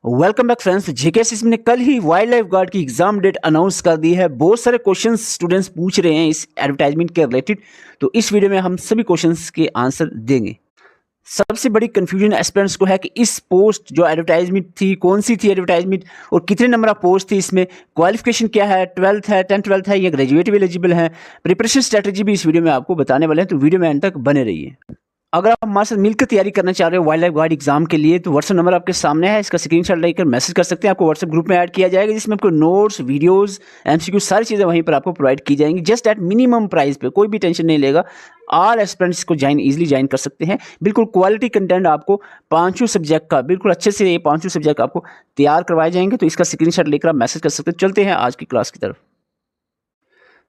Welcome back friends. JKSSB ने कल ही wild life guard की एग्जाम डेट अनाउंस कर दी है। बहुत सारे क्वेश्चंस स्टूडेंट्स पूछ रहे हैं इस एडवर्टाइजमेंट के रिलेटेड, तो इस वीडियो में हम सभी क्वेश्चंस के आंसर देंगे। सबसे बड़ी कंफ्यूजन एस्पिरेंट्स को है कि इस पोस्ट जो एडवर्टाइजमेंट थी, कौन सी थी एडवर्टाइजमेंट और कितने नंबर ऑफ पोस्ट थी, इसमें क्वालिफिकेशन क्या है, 12th है, 10th-12th है या ग्रेजुएट भी एलिजिबल है। प्रिपरेशन स्ट्रेटजी भी इस वीडियो में आपको बताने वाले हैं, तो वीडियो में एंड तक बने रहिए। अगर आप हमारे साथ मिलकर तैयारी करना चाह रहे हो वाइल्ड लाइफ गार्ड एग्जाम के लिए, तो व्हाट्सएप नंबर आपके सामने है, इसका स्क्रीनशॉट लेकर मैसेज कर सकते हैं। आपको व्हाट्सएप ग्रुप में ऐड किया जाएगा, जिसमें आपको नोट्स, वीडियोस, एमसीक्यू सारी चीज़ें वहीं पर आपको प्रोवाइड की जाएंगी जस्ट एट मिनिमम प्राइस पे। कोई भी टेंशन नहीं लेगा, ऑल एस्पिरेंट्स को इजीली ज्वाइन कर सकते हैं। बिल्कुल क्वालिटी कंटेंट आपको पांचों सब्जेक्ट का बिल्कुल अच्छे से ये पांचों सब्जेक्ट आपको तैयार करवाए जाएंगे, तो इसका स्क्रीनशॉट लेकर आप मैसेज कर सकते हैं। चलते हैं आज की क्लास की तरफ।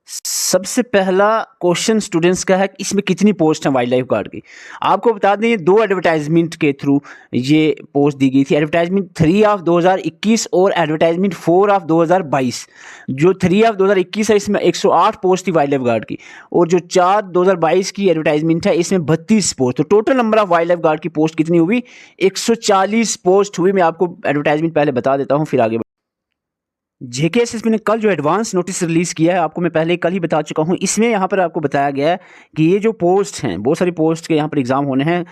सबसे पहला क्वेश्चन स्टूडेंट्स का है कि इसमें कितनी पोस्ट है वाइल्ड लाइफ गार्ड की। आपको बता दें, ये दो एडवर्टाइजमेंट के थ्रू ये पोस्ट दी गई थी। एडवर्टाइजमेंट 3 ऑफ 2021 और एडवर्टाइजमेंट 4 ऑफ 2022। जो 3 ऑफ 2021 है, इसमें 108 पोस्ट थी वाइल्ड लाइफ गार्ड की, और जो 4 2022 की एडवर्टाइजमेंट है, इसमें 32 पोस्ट। तो total number of wild life guard की पोस्ट कितनी हुई? 140 पोस्ट हुई। मैं आपको एडवर्टाइजमेंट पहले बता देता हूँ, फिर आगे। जेकेएसएसबी ने कल जो एडवांस नोटिस रिलीज किया है, आपको मैं पहले कल ही बता चुका हूँ। इसमें यहाँ पर आपको बताया गया है कि ये जो पोस्ट हैं, बहुत सारी पोस्ट के यहाँ पर एग्जाम होने हैं,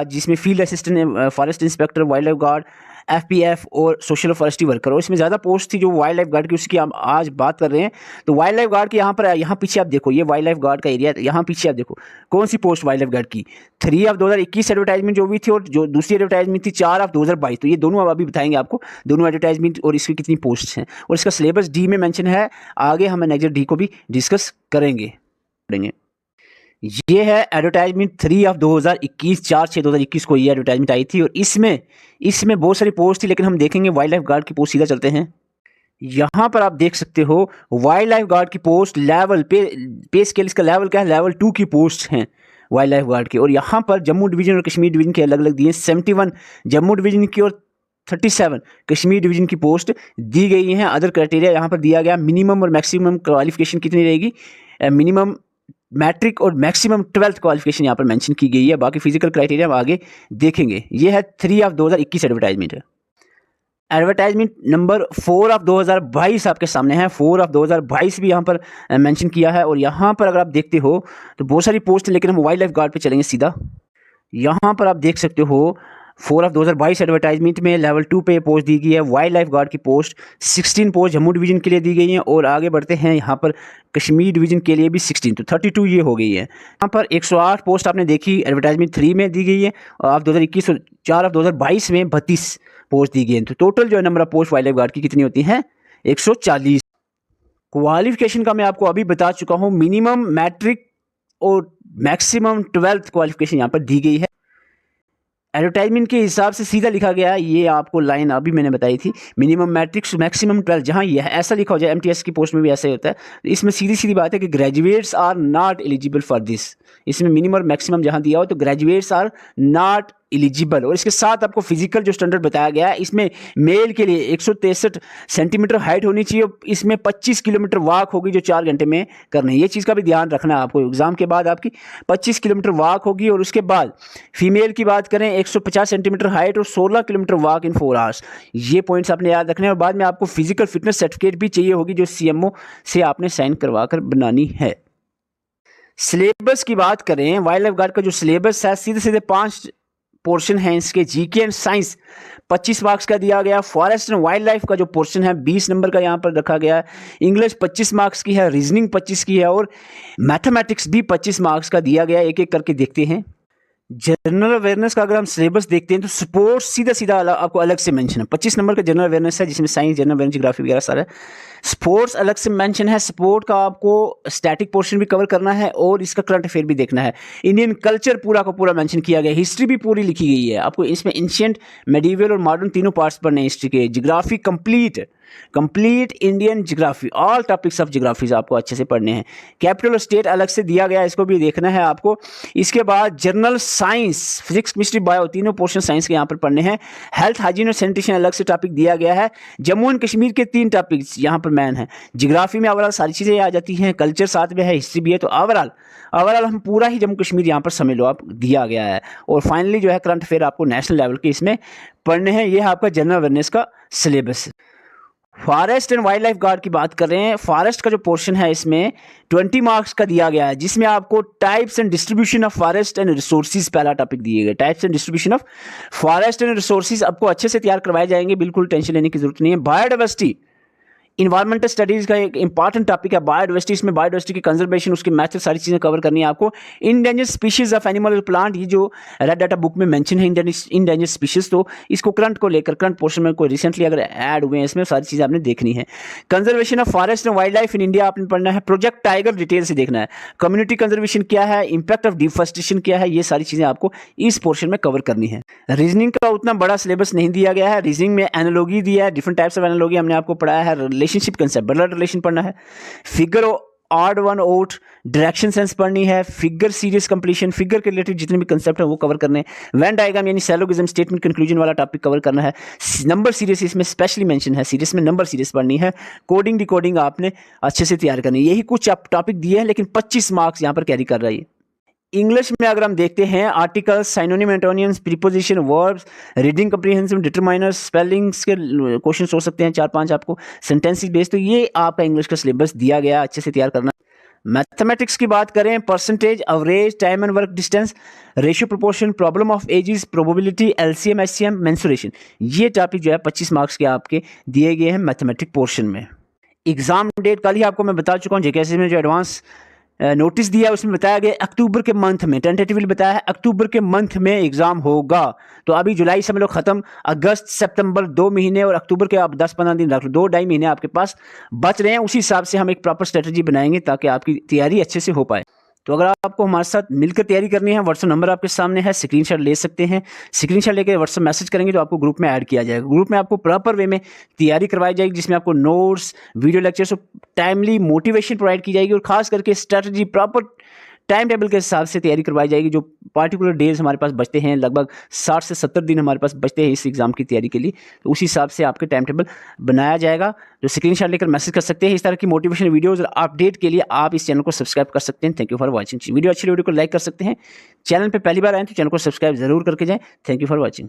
जिसमें field assistant, forest inspector, wildlife guard, FPF और सोशल फॉरेस्ट्री वर्कर। और इसमें ज़्यादा पोस्ट थी जो वाइल्ड लाइफ गार्ड की, उसकी हम आज बात कर रहे हैं। तो वाइल्ड लाइफ गार्ड के यहाँ पीछे आप देखो, ये वाइल्ड लाइफ गार्ड का एरिया, यहाँ पीछे आप देखो कौन सी पोस्ट वाइल्ड लाइफ गार्ड की 3 ऑफ 2021 एडवर्टाइजमेंट जो भी थी, और जो दूसरी एडवर्टाइजमेंट थी 4 ऑफ 2022। तो ये दोनों अभी बताएंगे आपको, दोनों एडवर्टाइजमेंट और इसकी कितनी पोस्ट हैं, और इसका सिलेबस डी में मेंशन है। आगे हम नेक्स्ट डी को भी डिस्कस करेंगे। ये है एडवर्टाइजमेंट 3 ऑफ 2021, 4/6/2021 को ये एडवर्टाइजमेंट आई थी, और इसमें बहुत सारी पोस्ट थी, लेकिन हम देखेंगे वाइल्ड लाइफ गार्ड की पोस्ट। सीधा चलते हैं, यहाँ पर आप देख सकते हो वाइल्ड लाइफ गार्ड की पोस्ट लेवल पे स्केल, इसका लेवल क्या है? लेवल 2 की पोस्ट हैं वाइल्ड लाइफ गार्ड की। और यहाँ पर जम्मू डिवीजन और कश्मीर डिवीजन के अलग अलग दिए, 71 जम्मू डिवीजन की और 37 कश्मीर डिवीजन की पोस्ट दी गई हैं। अदर क्राइटेरिया यहाँ पर दिया गया, मिनिमम और मैक्सिमम क्वालिफिकेशन कितनी रहेगी, मिनिमम मैट्रिक और मैक्सिमम 12th क्वालिफिकेशन यहाँ पर मेंशन की गई है। बाकी फिजिकल क्राइटेरिया हम आगे देखेंगे। ये है 3 ऑफ 2021 एडवर्टाइजमेंट है। एडवर्टाइजमेंट नंबर 4 ऑफ 2022 आपके सामने है। 4 ऑफ 2022 भी यहाँ पर मेंशन किया है, और यहाँ पर अगर आप देखते हो तो बहुत सारी पोस्ट है, लेकिन हम वाइल्ड लाइफ गार्ड पे चलेंगे सीधा। यहाँ पर आप देख सकते हो 4 ऑफ 2022 एडवर्टाइजमेंट में लेवल 2 पे पोस्ट दी गई है। वाइल्ड लाइफ गार्ड की पोस्ट 16 पोस्ट जम्मू डिवीजन के लिए दी गई हैं, और आगे बढ़ते हैं यहाँ पर कश्मीर डिवीजन के लिए भी 16, तो 32 ये हो गई है। यहाँ पर 108 पोस्ट आपने देखी एडवर्टाइजमेंट 3 में दी गई है, और आप 2021 और 4 ऑफ 2022 में 32 पोस्ट दी गई है। तो टोटल जो है number of post wild life guard की कितनी होती हैं? 140। क्वालिफिकेशन का मैं आपको अभी बता चुका हूँ, मिनिमम मैट्रिक और मैक्सिमम 12th क्वालिफिकेशन यहाँ पर दी गई है। एडवर्टाइजमेंट के हिसाब से सीधा लिखा गया है, ये आपको लाइन अभी मैंने बताई थी, मिनिमम मैट्रिक्स मैक्सिमम 12। जहाँ यह ऐसा लिखा हो जाए, एमटीएस की पोस्ट में भी ऐसा ही होता है, इसमें सीधी सीधी बात है कि graduates are not eligible for this. इसमें मिनिमम और मैक्सिमम जहाँ दिया हो तो ग्रेजुएट्स आर नॉट एलिजिबल। और इसके साथ आपको फिजिकल जो स्टैंडर्ड बताया गया है, इसमें मेल के लिए 163 सेंटीमीटर हाइट होनी चाहिए, इसमें 25 किलोमीटर वॉक होगी जो 4 घंटे में करनी है। ये चीज़ का भी ध्यान रखना है आपको। एग्जाम के बाद आपकी 25 किलोमीटर वॉक होगी, और उसके बाद फीमेल की बात करें 150 सेंटीमीटर हाइट और 16 किलोमीटर वॉक इन 4 आवर्स। ये पॉइंट्स आपने याद रखने हैं। और बाद में आपको फिजिकल फिटनेस सर्टिफिकेट भी चाहिए होगी, जो सीएमओ से आपने साइन करवा कर बनानी है। सिलेबस की बात करें, वाइल्ड लाइफ गार्ड का जो सिलेबस है, सीधे सीधे 5 पोर्शन है इसके। जीके एंड साइंस 25 मार्क्स का दिया गया। फॉरेस्ट एंड वाइल्ड लाइफ का जो पोर्शन है 20 नंबर का यहाँ पर रखा गया है। इंग्लिश 25 मार्क्स की है, रीजनिंग 25 की है, और मैथमेटिक्स भी 25 मार्क्स का दिया गया है। एक एक करके देखते हैं। जनरल अवेयरनेस का अगर हम सिलेबस देखते हैं, तो स्पोर्ट्स सीधा सीधा आपको अलग से मेंशन है। 25 नंबर का जनरल अवेयरनेस है, जिसमें साइंस, जनरल अवेयरनेस, ज्योग्राफी वगैरह सारा है। स्पोर्ट्स अलग से मेंशन है। स्पोर्ट का आपको स्टैटिक पोर्शन भी कवर करना है, और इसका करंट अफेयर भी देखना है। इंडियन कल्चर पूरा का पूरा मेंशन किया गया है। हिस्ट्री भी पूरी लिखी गई है। आपको इसमें एंशिएंट, मेडिवल और मॉडर्न तीनों पार्ट्स पढ़ने हैं हिस्ट्री के। Geography complete Indian geography, all topics of geographies आपको अच्छे से पढ़ने हैं। कैपिटल और स्टेट अलग से दिया गया है, इसको भी देखना है आपको। इसके बाद general science, physics, chemistry, bio, तीनों पोर्शन साइंस के यहाँ पर पढ़ने हैं। हेल्थ, हाइजीन और सैनिटेशन अलग से टॉपिक दिया गया है। जम्मू एंड कश्मीर के 3 टॉपिक्स यहाँ पर सिंपल मैन है। जियोग्राफी में ओवरऑल सारी चीज़ें आ जाती हैं, कल्चर साथ में है, हिस्ट्री भी है, तो ओवरऑल हम पूरा ही जम्मू कश्मीर यहाँ पर समझ लो आप दिया गया है। और फाइनली जो है करंट अफेयर आपको नेशनल लेवल के इसमें पढ़ने हैं। ये है आपका जनरल अवेयरनेस का syllabus. Forest and wild life guard की बात कर रहे हैं। फॉरेस्ट का जो पोर्शन है इसमें 20 मार्क्स का दिया गया है, जिसमें आपको types and distribution of forest and resources पहला टॉपिक दिए गए। Types and distribution of forest and resources आपको अच्छे से तैयार करवाए जाएंगे, बिल्कुल टेंशन लेने की जरूरत नहीं है। बायोडाइवर्सिटी इन्वायरमेंटल स्टडीज़ का एक इंपॉर्टेंट टॉपिक है बायोडाइवर्सिटी। इसमें बायोडाइवर्सिटी की कंजर्वेशन, उसके मैथड, सारी चीज़ें कवर करनी है आपको। इंडेंजर्ड स्पीशीज़ ऑफ एनिमल और प्लांट, ये जो रेड डाटा बुक में मेंशन है इंडेंजर्ड स्पीशीज़, तो इसको करंट को लेकर करंट पोर्शन में कोई रिसेंटली अगर ऐड हुए हैं इसमें सारी चीज़ें आपने देखनी है। Conservation of forest and wild life in India आपने पढ़ना है। प्रोजेक्ट टाइगर डिटेल से देखना है। कम्युनिटी कंजर्वेशन क्या है, इंपैक्ट ऑफ डिफॉरेस्टेशन क्या है, ये सारी चीज़ें आपको इस पोर्शन में कवर करनी है। रीजनिंग का उतना बड़ा सिलेबस नहीं दिया गया है। रीजनिंग में एनालॉजी दिया है, डिफरेंट टाइप्स ऑफ एनालॉजी हमने आपको पढ़ाया है। रिलेशनशिप कंसेप्ट, रिलेशन पढ़ना है। Figure odd one out, direction sense पढ़नी है। फिगर सीरीज कंप्लीशन, फिगर के रिलेटेड जितने भी कंसेप्ट है वो कवर करने हैं। वेन डायग्राम यानी सैलोगिज्म, स्टेटमेंट कंक्लूजन वाला टॉपिक कवर करना है। नंबर सीरीज इसमें स्पेशली मेंशन है, सीरीज में नंबर सीरीज पढ़नी है। कोडिंग डिकोडिंग आपने अच्छे से तैयार करनी है। यही कुछ टॉपिक दिए हैं, लेकिन 25 मार्क्स यहाँ पर कैरी कर रहा है। इंग्लिश में अगर हम देखते हैं, articles, synonym, antonyms, preposition, verbs, reading comprehension, determiners, spellings के क्वेश्चन हो सकते हैं 4-5 आपको, सेंटेंसेस बेस्ड। तो ये आपका इंग्लिश का सिलेबस दिया गया, अच्छे से तैयार करना। मैथमेटिक्स की बात करें, percentage, average, time and work distance, ratio proportion, problem of ages, probability, LCM, HCM, mensuration, ये टॉपिक जो है 25 मार्क्स के आपके दिए गए हैं मैथमेटिक पोर्शन में। एग्जाम डेट कल ही आपको मैं बता चुका हूँ। जेकेएसएस में जो एडवांस नोटिस दिया है उसमें बताया गया अक्टूबर के मंथ में, टेंटेटिवली बताया है अक्टूबर के मंथ में एग्जाम होगा। तो अभी जुलाई समझ लो खत्म, अगस्त, सितंबर 2 महीने और अक्टूबर के आप 10-15 दिन रख लो, 2-2.5 महीने आपके पास बच रहे हैं। उसी हिसाब से हम एक प्रॉपर स्ट्रेटजी बनाएंगे ताकि आपकी तैयारी अच्छे से हो पाए। तो अगर आपको हमारे साथ मिलकर तैयारी करनी है, व्हाट्सएप नंबर आपके सामने है, स्क्रीनशॉट ले सकते हैं। स्क्रीनशॉट लेकर व्हाट्सएप मैसेज करेंगे तो आपको ग्रुप में ऐड किया जाएगा। ग्रुप में आपको प्रॉपर वे में तैयारी करवाई जाएगी, जिसमें आपको notes, video lectures, timely motivation provide की जाएगी और खास करके स्ट्रेटजी प्रॉपर टाइम टेबल के हिसाब से तैयारी करवाई जाएगी। जो पार्टिकुलर डेज हमारे पास बचते हैं, लगभग 60 से 70 दिन हमारे पास बचते हैं इस एग्ज़ाम की तैयारी के लिए, तो उसी हिसाब से आपके टाइम टेबल बनाया जाएगा। जो स्क्रीनशॉट लेकर मैसेज कर सकते हैं। इस तरह की मोटिवेशन वीडियोज़ और अपडेट के लिए आप इस चैनल को सब्सक्राइब कर सकते हैं। Thank you for watching. Video अच्छी वीडियो को लाइक कर सकते हैं। चैनल पर पहली बार आए तो चैनल को सब्सक्राइब जरूर करके जाएँ। Thank you for watching.